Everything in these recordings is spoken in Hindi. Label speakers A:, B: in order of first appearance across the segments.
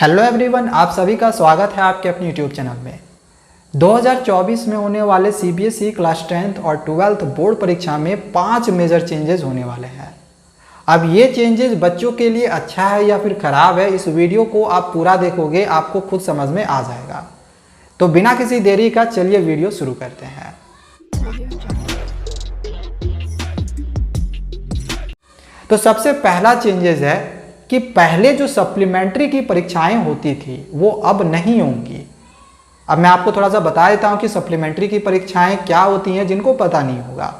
A: हेलो एवरीवन, आप सभी का स्वागत है आपके अपने यूट्यूब चैनल में। 2024 में होने वाले सीबीएसई क्लास 10th और 12th बोर्ड परीक्षा में 5 मेजर चेंजेस होने वाले हैं। अब ये चेंजेस बच्चों के लिए अच्छा है या फिर ख़राब है, इस वीडियो को आप पूरा देखोगे आपको खुद समझ में आ जाएगा। तो बिना किसी देरी का चलिए वीडियो शुरू करते हैं। तो सबसे पहला चेंजेस है कि पहले जो सप्लीमेंट्री की परीक्षाएं होती थी वो अब नहीं होंगी। अब मैं आपको थोड़ा सा बता देता हूं कि सप्लीमेंट्री की परीक्षाएं क्या होती हैं जिनको पता नहीं होगा।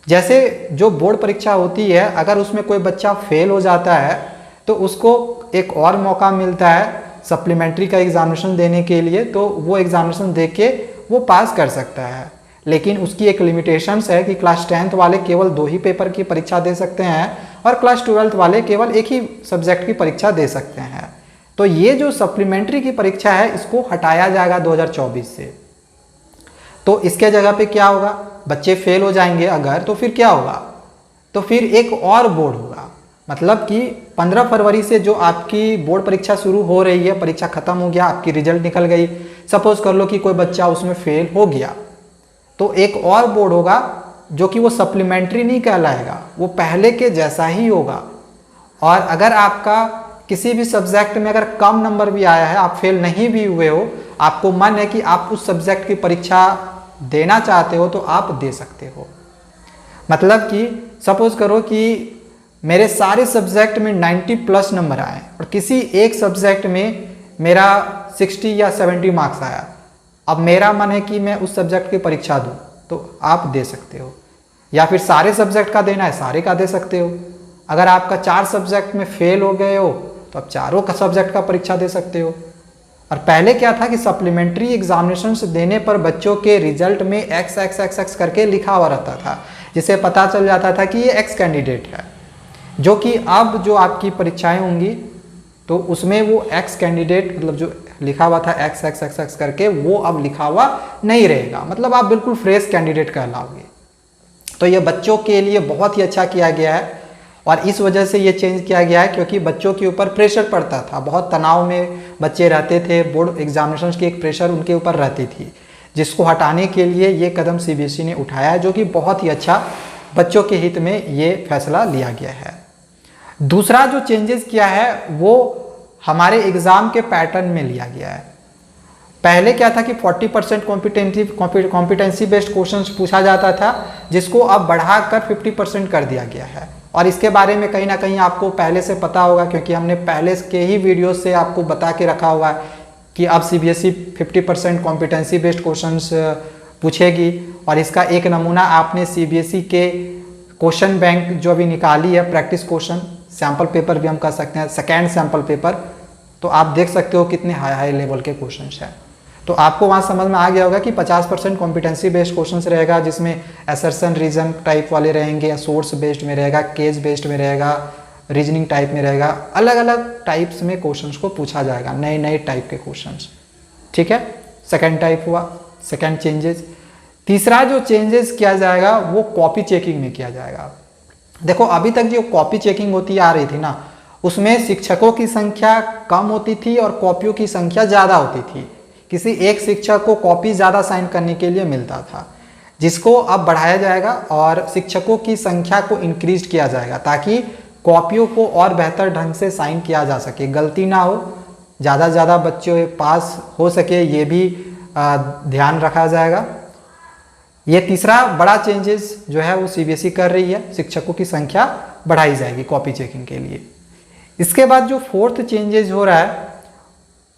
A: जैसे जो बोर्ड परीक्षा होती है, अगर उसमें कोई बच्चा फेल हो जाता है तो उसको एक और मौका मिलता है सप्लीमेंट्री का एग्जामिनेशन देने के लिए, तो वो एग्जामिनेशन दे के वो पास कर सकता है। लेकिन उसकी एक लिमिटेशंस है कि क्लास 10th वाले केवल 2 ही पेपर की परीक्षा दे सकते हैं और क्लास 12th वाले केवल एक ही सब्जेक्ट की परीक्षा दे सकते हैं। तो ये जो सप्लीमेंट्री की परीक्षा है इसको हटाया जाएगा 2024 से। तो इसके जगह पे क्या होगा, बच्चे फेल हो जाएंगे अगर, तो फिर क्या होगा, तो फिर एक और बोर्ड होगा। मतलब कि 15 फरवरी से जो आपकी बोर्ड परीक्षा शुरू हो रही है, परीक्षा खत्म हो गया, आपकी रिजल्ट निकल गई, सपोज कर लो कि कोई बच्चा उसमें फेल हो गया, तो एक और बोर्ड होगा जो कि वो सप्लीमेंट्री नहीं कहलाएगा, वो पहले के जैसा ही होगा। और अगर आपका किसी भी सब्जेक्ट में अगर कम नंबर भी आया है, आप फेल नहीं भी हुए हो, आपको मन है कि आप उस सब्जेक्ट की परीक्षा देना चाहते हो, तो आप दे सकते हो। मतलब कि सपोज करो कि मेरे सारे सब्जेक्ट में 90+ नंबर आए और किसी एक सब्जेक्ट में मेरा 60 या 70 मार्क्स आया। अब मेरा मन है कि मैं उस सब्जेक्ट की परीक्षा दूं, तो आप दे सकते हो। या फिर सारे सब्जेक्ट का देना है, सारे का दे सकते हो। अगर आपका 4 सब्जेक्ट में फेल हो गए हो तो आप चारों का सब्जेक्ट का परीक्षा दे सकते हो। और पहले क्या था कि सप्लीमेंट्री एग्जामिनेशन देने पर बच्चों के रिजल्ट में x करके लिखा हुआ रहता था, जिससे पता चल जाता था कि ये X कैंडिडेट है। जो कि अब जो आपकी परीक्षाएं होंगी तो उसमें वो X कैंडिडेट, मतलब जो लिखा हुआ था x करके, वो अब लिखा हुआ नहीं रहेगा। मतलब आप बिल्कुल फ्रेश कैंडिडेट कहलाओगे। तो ये बच्चों के लिए बहुत ही अच्छा किया गया है और इस वजह से ये चेंज किया गया है क्योंकि बच्चों के ऊपर प्रेशर पड़ता था, बहुत तनाव में बच्चे रहते थे, बोर्ड एग्जामिनेशन की एक प्रेशर उनके ऊपर रहती थी, जिसको हटाने के लिए ये कदम सीबीएसई ने उठाया है, जो कि बहुत ही अच्छा, बच्चों के हित में ये फैसला लिया गया है। दूसरा जो चेंजेस किया है वो हमारे एग्ज़ाम के पैटर्न में लिया गया है। पहले क्या था कि 40% कॉम्पिटेंसी बेस्ड क्वेश्चंस पूछा जाता था, जिसको अब बढ़ाकर 50% कर दिया गया है। और इसके बारे में कहीं ना कहीं आपको पहले से पता होगा, क्योंकि हमने पहले के ही वीडियो से आपको बता के रखा हुआ है कि अब सीबीएसई 50% कॉम्पिटेंसी बेस्ड क्वेश्चंस पूछेगी। और इसका एक नमूना आपने सीबीएसई के क्वेश्चन बैंक जो अभी निकाली है, प्रैक्टिस क्वेश्चन सैम्पल पेपर भी हम कह सकते हैं, सेकेंड सैम्पल पेपर, तो आप देख सकते हो कितने हाई लेवल के क्वेश्चंस हैं। तो आपको वहाँ समझ में आ गया होगा कि 50% कॉम्पिटेंसी बेस्ड क्वेश्चंस रहेगा, जिसमें असर्शन रीजन टाइप वाले रहेंगे, या सोर्स बेस्ड में रहेगा, केस बेस्ड में रहेगा, रीजनिंग टाइप में रहेगा। अलग अलग टाइप्स में क्वेश्चंस को पूछा जाएगा, नए नए टाइप के क्वेश्चंस। ठीक है, सेकेंड टाइप हुआ, सेकेंड चेंजेस। तीसरा जो चेंजेस किया जाएगा वो कॉपी चेकिंग में किया जाएगा। देखो, अभी तक जो कॉपी चेकिंग होती आ रही थी ना, उसमें शिक्षकों की संख्या कम होती थी और कॉपियों की संख्या ज़्यादा होती थी। किसी एक शिक्षक को कॉपी ज़्यादा साइन करने के लिए मिलता था, जिसको अब बढ़ाया जाएगा और शिक्षकों की संख्या को इंक्रीज किया जाएगा, ताकि कॉपियों को और बेहतर ढंग से साइन किया जा सके, गलती ना हो, ज़्यादा से ज़्यादा बच्चे पास हो सके, ये भी ध्यान रखा जाएगा। ये तीसरा बड़ा चेंजेस जो है वो सीबीएसई कर रही है, शिक्षकों की संख्या बढ़ाई जाएगी कॉपी चेकिंग के लिए। इसके बाद जो फोर्थ चेंजेस हो रहा है,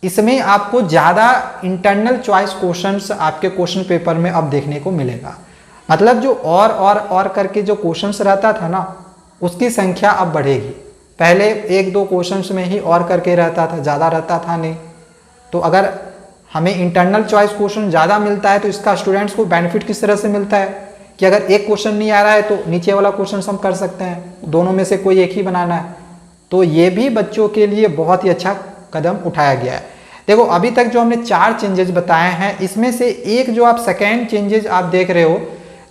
A: इसमें आपको ज़्यादा इंटरनल चॉइस क्वेश्चंस आपके क्वेश्चन पेपर में अब देखने को मिलेगा। मतलब जो और करके जो क्वेश्चंस रहता था ना, उसकी संख्या अब बढ़ेगी। पहले 1-2 क्वेश्चंस में ही और करके रहता था, ज़्यादा रहता था नहीं। तो अगर हमें इंटरनल चॉइस क्वेश्चन ज़्यादा मिलता है तो इसका स्टूडेंट्स को बेनिफिट किस तरह से मिलता है कि अगर एक क्वेश्चन नहीं आ रहा है तो नीचे वाला क्वेश्चन हम कर सकते हैं, दोनों में से कोई एक ही बनाना है। तो ये भी बच्चों के लिए बहुत ही अच्छा कदम उठाया गया है। देखो, अभी तक जो हमने 4 चेंजेस बताए हैं, इसमें से एक जो आप सेकेंड चेंजेस आप देख रहे हो,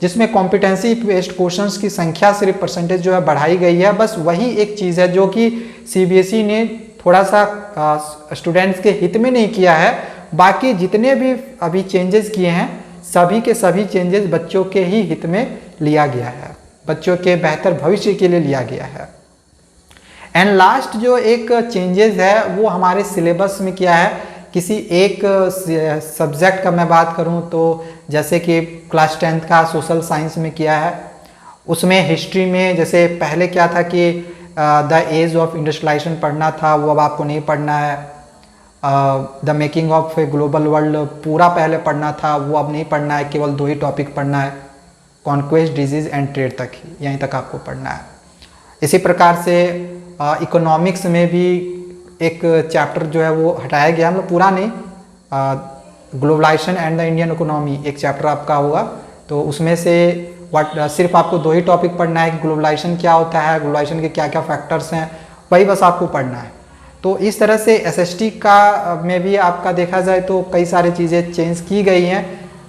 A: जिसमें कॉम्पिटेंसी बेस्ड क्वेश्चंस की संख्या सिर्फ परसेंटेज जो है बढ़ाई गई है, बस वही एक चीज़ है जो कि सीबीएसई ने थोड़ा सा स्टूडेंट्स के हित में नहीं किया है, बाकी जितने भी अभी चेंजेस किए हैं सभी के सभी चेंजेस बच्चों के ही हित में लिया गया है, बच्चों के बेहतर भविष्य के लिए लिया गया है। एंड लास्ट जो एक चेंजेस है वो हमारे सिलेबस में किया है। किसी एक सब्जेक्ट का मैं बात करूं तो जैसे कि क्लास 10th का सोशल साइंस में किया है, उसमें हिस्ट्री में जैसे पहले क्या था कि द एज ऑफ इंडस्ट्रियलाइजेशन पढ़ना था, वो अब आपको नहीं पढ़ना है। The making of a global world पूरा पहले पढ़ना था, वो अब नहीं पढ़ना है, केवल 2 ही टॉपिक पढ़ना है, कॉन्क्वेस्ट, डिजीज एंड ट्रेड तक ही, यहीं तक आपको पढ़ना है। इसी प्रकार से इकोनॉमिक्स में भी एक चैप्टर जो है वो हटाया गया, मतलब पूरा नहीं, globalization and the Indian economy एक चैप्टर आपका होगा, तो उसमें से सिर्फ आपको 2 ही टॉपिक पढ़ना है कि ग्लोबलाइजेशन क्या होता है, ग्लोबलाइजेशन के क्या क्या फैक्टर्स हैं, वही बस आपको पढ़ना है। तो इस तरह से एसएसटी का में भी आपका देखा जाए तो कई सारी चीज़ें चेंज की गई हैं।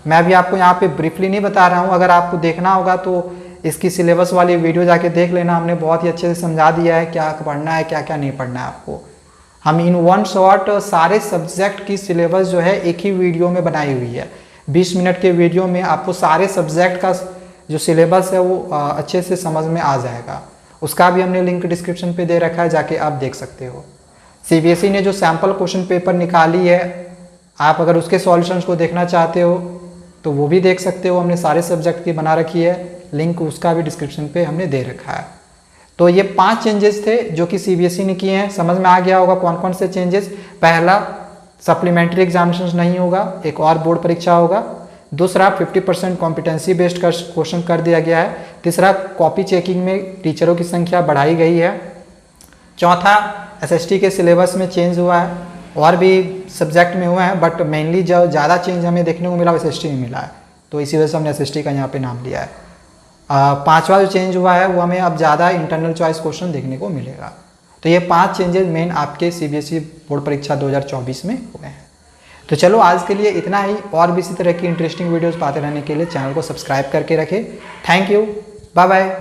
A: मैं भी आपको यहाँ पे ब्रीफली नहीं बता रहा हूँ, अगर आपको देखना होगा तो इसकी सिलेबस वाली वीडियो जाके देख लेना, हमने बहुत ही अच्छे से समझा दिया है क्या पढ़ना है क्या क्या नहीं पढ़ना है आपको। हम इन वन शॉट सारे सब्जेक्ट की सिलेबस जो है एक ही वीडियो में बनाई हुई है। 20 मिनट के वीडियो में आपको सारे सब्जेक्ट का जो सिलेबस है वो अच्छे से समझ में आ जाएगा। उसका भी हमने लिंक डिस्क्रिप्शन पे दे रखा है, जाके आप देख सकते हो। सीबीएसई ने जो सैम्पल क्वेश्चन पेपर निकाली है, आप अगर उसके सॉल्यूशंस को देखना चाहते हो तो वो भी देख सकते हो, हमने सारे सब्जेक्ट की बना रखी है, लिंक उसका भी डिस्क्रिप्शन पे हमने दे रखा है। तो ये 5 चेंजेस थे जो कि सीबीएसई ने किए हैं। समझ में आ गया होगा कौन कौन से चेंजेस। पहला, सप्लीमेंट्री एग्जामिनेशन नहीं होगा, एक और बोर्ड परीक्षा होगा। दूसरा, 50% कॉम्पिटेंसी बेस्ड क्वेश्चन कर दिया गया है। तीसरा, कॉपी चेकिंग में टीचरों की संख्या बढ़ाई गई है। चौथा, एसएसटी के सिलेबस में चेंज हुआ है, और भी सब्जेक्ट में हुआ है, बट मेनली जो ज़्यादा चेंज हमें देखने को मिला वो एसएसटी में मिला है, तो इसी वजह से हमने एसएसटी का यहाँ पे नाम लिया है। पांचवा जो चेंज हुआ है वो हमें अब ज़्यादा इंटरनल चॉइस क्वेश्चन देखने को मिलेगा। तो ये 5 चेंजेस मेन आपके सीबीएसई बोर्ड परीक्षा 2024 में हुए हैं। तो चलो आज के लिए इतना ही, और भी इसी तरह की इंटरेस्टिंग वीडियोस पाते रहने के लिए चैनल को सब्सक्राइब करके रखें। Thank you, bye bye.